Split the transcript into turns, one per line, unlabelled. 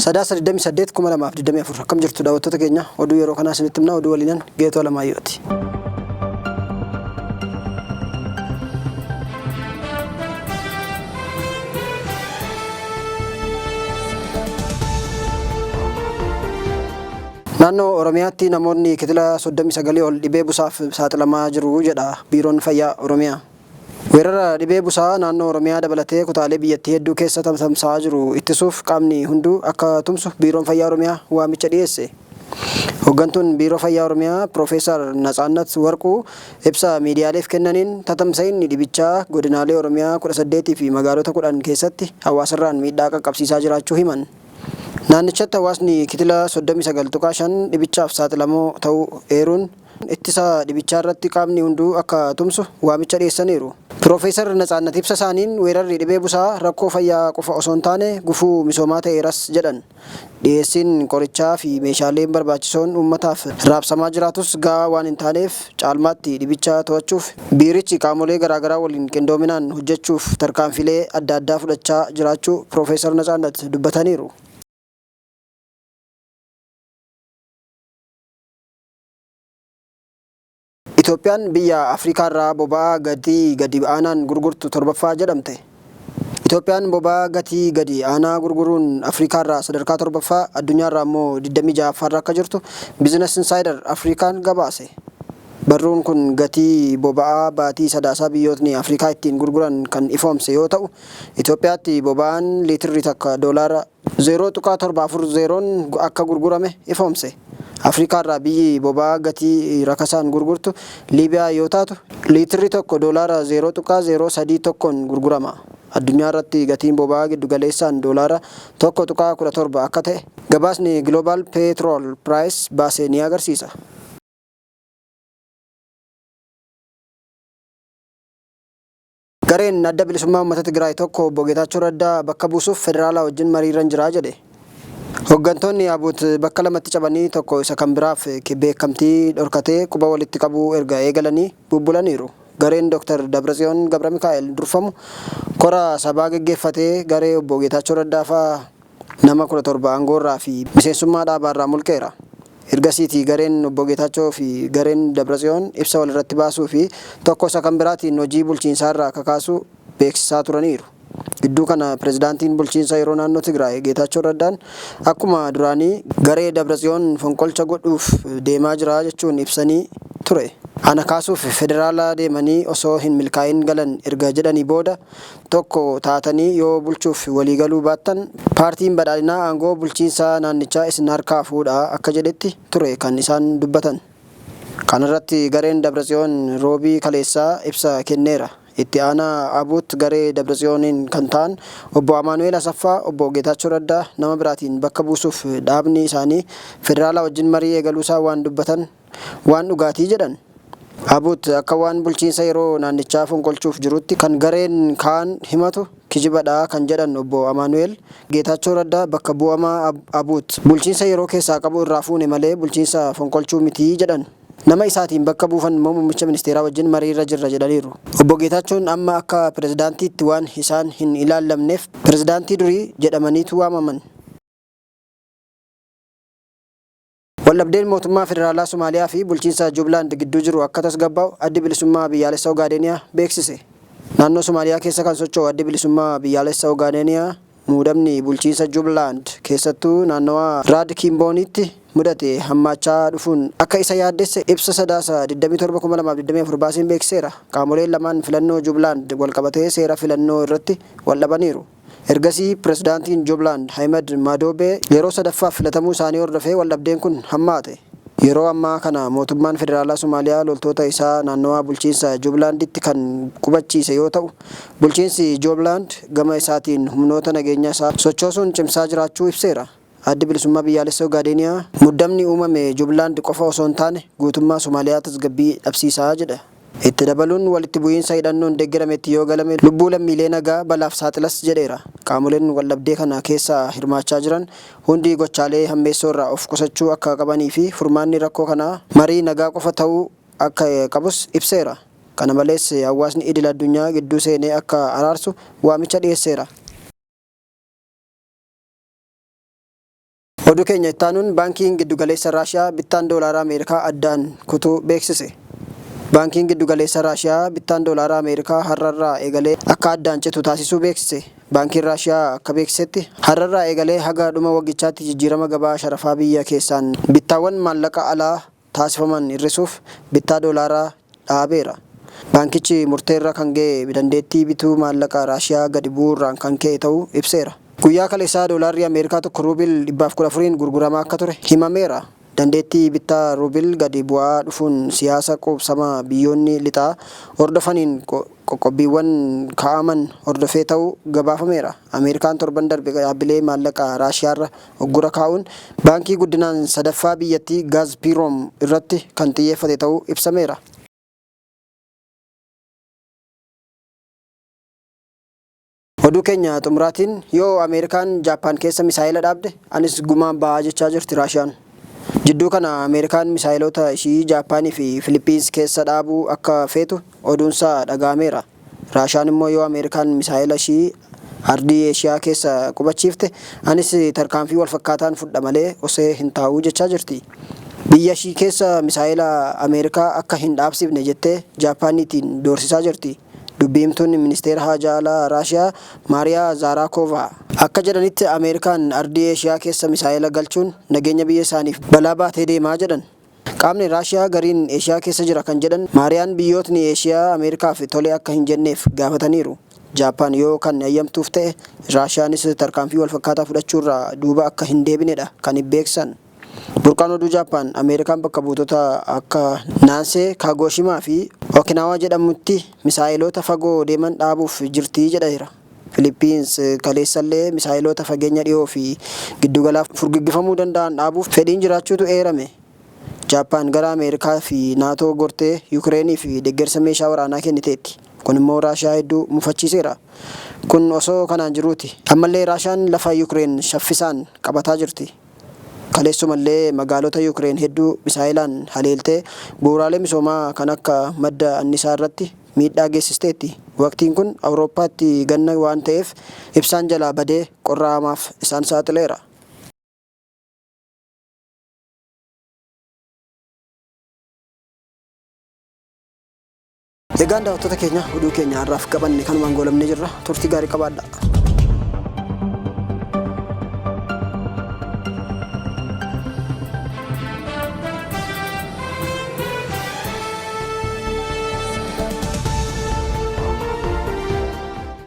Sadaasa 28 2024 akkam jirtu daawwattoota keenya oduu yeroo kanaa isinitti himna oduu waliinan Geetoo Alamaayooti. Naannoo Oromiyaatti namoonni kitila 39 ol dhibee busaaf saaxilamaa jiru jedha Biiroon Fayyaa Oromiyaa. Weerara dhibee busaa naannoo Oromiyaa dabalatee kutaalee biyyattii hedduu keessa tamsa'aa jiru ittisuuf qaamni hunduu akka tumsu Biiroon Fayyaa Oromiyaa waamicha dhiyeesse. Hooggantuun Biiroo Fayyaa Oromiyaa Profeesar Natsaannat Warquu ibsa miidiyaaleef kennaniin tatamsa'inni dhibichaa godinaalee Oromiyaa 18 fi magaalota 10 keessatti hawaasarraan miidhaa qaqqabsiisaa jiraachuu himan. Naannichatti hawaasni kitila 39.5 dhibichaaf saaxilamoo ta'uu eeruun ittisa dhibichaa irratti qaamni hunduu akka tumsu waamicha dhiyeessaniiru. Profeesar Natsaannat ibsa isaaniin weerarri dhibee busaa rakkoo fayyaa qofa osoo hin taane gufuu misoomaa ta'eeras jedhan. Dhiyeessiin qorichaa fi meeshaaleen barbaachisoon uummataaf raabsamaa jiraatus gahaa waan hin taaneef caalmaatti dhibicha to'achuuf biirichi qaamolee garaagaraa waliin qindoominaan hojjechuuf tarkaanfilee adda addaa fudhachaa jiraachuu Profeesar Natsaannat dubbataniiru. Itoophiyaan biyya Afrikaa irraa boba'aa gatii gadi aanaan gurgurtu torbaffaa jedhamte. Itoophiyaan boba'aa gatii gadi aanaa gurguruun Afrikaa irraa sadarkaa torbaffaa addunyaa irraa immoo 26ffaa irra akka jirtu Business Insider Afrikaan gabaase. Barruun kun gatii boba'aa baatii sadaasaa biyyootni Afrikaa ittiin gurguran kan ifoomse yoo ta'u, Itoophiyaatti boba'aan liitirri takka doolaara 0.740 akka gurgurame ifoomse. Afrikaa irraa biyyi boba'aa gatii rakasaan gurgurtu Liibiyaa yoo taatu liitirri tokko doolaara 0.031 gurgurama. Addunyaa irratti gatiin boba'aa giddu galeessaan doolaara 1.17 akka ta'e gabaasni Global Petrol Price baasee ni agarsiisa. Gareen adda bilisummaa uummata Tigraay tokko obbo Geetaachoo Raddaa bakka buusuuf federaalaa wajjin mariirra jira jedhe. Hooggantoonni Abuut bakka lamatti cabanii tokko isa kan biraaf beekamtii dhorkatee quba walitti qabuu erga eegalanii bubbulaniiru. Gareen Dr. Dabratsiyoon Gabra Mikaa'el durfamu kora sabaa geggeeffatee garee obbo Geetaachoo Raddaa fa'aa nama 17 aangoorraa fi miseensummaa dhaabaarraa mulqeera. Ergasiitii gareen obbo Geetaachoo fi gareen Dabratsiyoon ibsa walirratti baasuu fi tokko isa kan biraatiin hojii bulchiinsaarraa kakaasuu beeksisaa turaniiru. Gidduu kana pirezidaantiin bulchiinsa yeroo naannoo Tigraay Geetaachoo Raddaan akkuma duraanii garee Dabratsiyoon fonqolcha godhuuf deemaa jira jechuun ibsanii ture. Ana kaasuuf federaalaa deemanii osoo hin milkaa'in galan erga jedhanii booda tokko taatanii yoo bulchuuf waliigaluu baattan paartiin badhaadhinaa aangoo bulchiinsa naannichaa isin harkaa fuudhaa akka jedhetti ture kan isaan dubbatan. Kanarratti gareen Dabratsiyoon roobii kaleessaa ibsa kenneera. Itti aanaa Abuut garee Dabratsiyooniin kan ta'an obbo Amaanu'eel Asaffaa obbo Geetaachoo Raddaa nama biraatiin bakka buusuuf dhaabni isaanii federaalaa wajjin marii eegaluusaa waan dubbatan waan dhugaatii jedhan. Abuut akka waan bulchiinsa yeroo naannichaa fonqolchuuf jirutti kan gareen kaan himatu kijibadhaa kan jedhan obbo Amaanu'eel Geetaachoo Raddaa bakka bu'amaa Abuut bulchiinsa yeroo keessaa qabu irraa fuune malee bulchiinsa fonqolchuu mitii jedhan. Nama isaatiin bakka buufan immoo muummicha ministeeraa wajjin mariirra jirra jedhaniiru. Obbo Geetaachoon amma akka pirezidaantiitti waan isaan hin ilaallamneef pirezidaantii durii jedhamaniitu waamaman. Waldhabdeen mootummaa federaalaa Somaaliyaa fi bulchiinsa Jubilaand gidduu jiru akka tasgabbaa'u addi bilisummaa biyyaalessaa Ogaadeniyaa beeksise. Naannoo Somaaliyaa keessa kan socho'u addi bilisummaa biyyaalessaa Ogaadeniyaa muudamni bulchiinsa Jubilaand keessattuu naannawaa Raad Kimbooniitti mudate hammaachaa dhufuun akka isa yaaddesse ibsa sadaasa 27/2024 baaseen beekseera. Qaamoleen lamaan filannoo Jubilaand walqabatee seera filannoo irratti waldhabaniiru. Ergasii pirezidaantiin Jubilaand Ahmed Madoobee yeroo sadaffaaf filatamuu isaanii hordofee waldhabdeen kun hammaate. Yeroo ammaa kana mootummaan federaalaa Somaaliyaa loltoota isaa naannawaa bulchiinsa Jubilaanditti kan qubachiise yoo ta'u, bulchiinsi Jubilaand gama isaatiin humnoota nageenya isaa sochoosuun cimsaa jiraachuu ibseera. Addi bilisummaa biyyaalessaa Ogaadeniyaa muddamni uumame Jubilaand qofa osoo hin taane guutummaa Somaaliyaa tasgabbii dhabsiisaa jedha. Itti dabaluun walitti bu'iinsa hidhannoon deeggarametti yoo galame lubbuu lammiilee nagaa balaaf saaxilas jedheera. Qaamoleen waldhabdee kana keessa hirmaachaa jiran hundi gochaalee hammeessoo irraa of qusachuu akka qabanii fi furmaanni rakkoo kanaa marii nagaa qofa ta'uu akka qabus ibseera. Kana malees hawaasni idil addunyaa gidduu seenee akka araarsu waamicha dhiyeesseera. Oduu keenya ittaanuun baankiin giddugaleessa Raashiyaa bittaan doolaara Ameerikaa addaan kutuu beeksise. Baankiin giddugaleessa Raashiyaa bittaan doolaara Ameerikaa har'arraa eegalee akka addaan citu taasisuu beeksise. Baankiin Raashiyaa akka beeksisetti har'arraa eegalee haga dhuma waggichaatti jijjiirama gabaa sharafaa biyya keessaan bittaawwan maallaqa alaa taasifaman hir'isuuf bittaa doolaaraa dhaabeera. Baankichi murteerra kan ga'e dandeettii bituu maallaqa Raashiyaa gadi bu'uurraan kan ka'e ta'uu ibseera. Guyyaa kaleessaa doolaarri Ameerikaa tokko ruubil 114 gurguramaa akka ture himameera. Dandeettii bittaa ruubil gadi bu'aa dhufuun siyaasa quubsamaa biyyoonni lixaa hordofaniin qoqqobbiiwwan kaa'aman hordofee ta'uu gabaafameera. Ameerikaan torban darbe dhaabbilee maallaqa Raashiyaarra uggura kaa'uun baankii guddinaan sadaffaa biyyattii Gaazpiroom irratti kan xiyyeeffate ta'uu ibsameera. Oduu keenya xumuraatiin yoo Ameerikaan Jaappaan keessa misaayila dhaabde anis gumaan ba'aa jechaa jirti Raashiyaan. Jidduu kana Ameerikaan misaayilota ishii Jaappaanii fi Filipiins keessa dhaabuu akka feetu oduunsaa dhaga'ameera. Raashiyaan immoo yoo Ameerikaan misaayila ishii ardii Eeshiyaa keessa qubachiifte anis tarkaanfii walfakkaataan fudha malee osoo hin taa'uu jechaa jirti. Biyya ishii keessa misaayila Ameerikaa akka hin dhaabsifne jettee Jaappaaniitiin doorsisaa jirti. Dubbiimtuun ministeera haajaa alaa Raashiyaa Maariyaa Zaarakoovaa akka jedhanitti Ameerikaan ardii Eeshiyaa keessa misaayila galchuun nageenya biyya isaaniif balaa baatee deemaa jedhan. Qaamni Raashiyaa gariin Eeshiyaa keessa jira kan jedhan Maariyaan biyyootni Eeshiyaa Ameerikaaf tole akka hin jenneef gaafataniiru. Jaappaan yoo kan eeyyamtuuf ta'e Raashiyaanis tarkaanfii walfakkaataa fudhachuurraa duuba akka hin deebinedha kan beeksisan. Burqaan oduu Jaappaan Ameerikaan bakka buutota akka Naansee, Kaagoshimaa fi Okinaawaa jedhamutti misaayilota fagoo deeman dhaabuuf jirtii jedheera. Filipiins kaleessallee misaayilota fageenya dhiyoo fi giddugalaaf furgiggifamuu danda'an dhaabuuf fedhiin jiraachuutu eerame. Jaappaan gara Ameerikaa fi Naatoo gortee Yuukireenii fi deeggarsa meeshaa waraanaa kenniteetti. Kun immoo Raashiyaa hedduu mufachiiseera. Kun osoo kanaan jiruuti. Ammallee Raashiyaan lafa Yuukireen shaffisaan qabataa jirti. Kaleessumallee magaalota Yuukireen hedduu misaayilaan haleeltee bu'uuraalee misoomaa kan akka madda annisaa irratti miidhaa geessisteetti. Waqtiin kun Awurooppaatti ganna waan ta'eef ibsaan jalaa badee qorra hamaaf isaan saaxileera. Egaan daawwattoota keenya oduu keenya har'aaf qabanne kanumaan goolabnee jirra. Turtii gaarii qabaadhaa.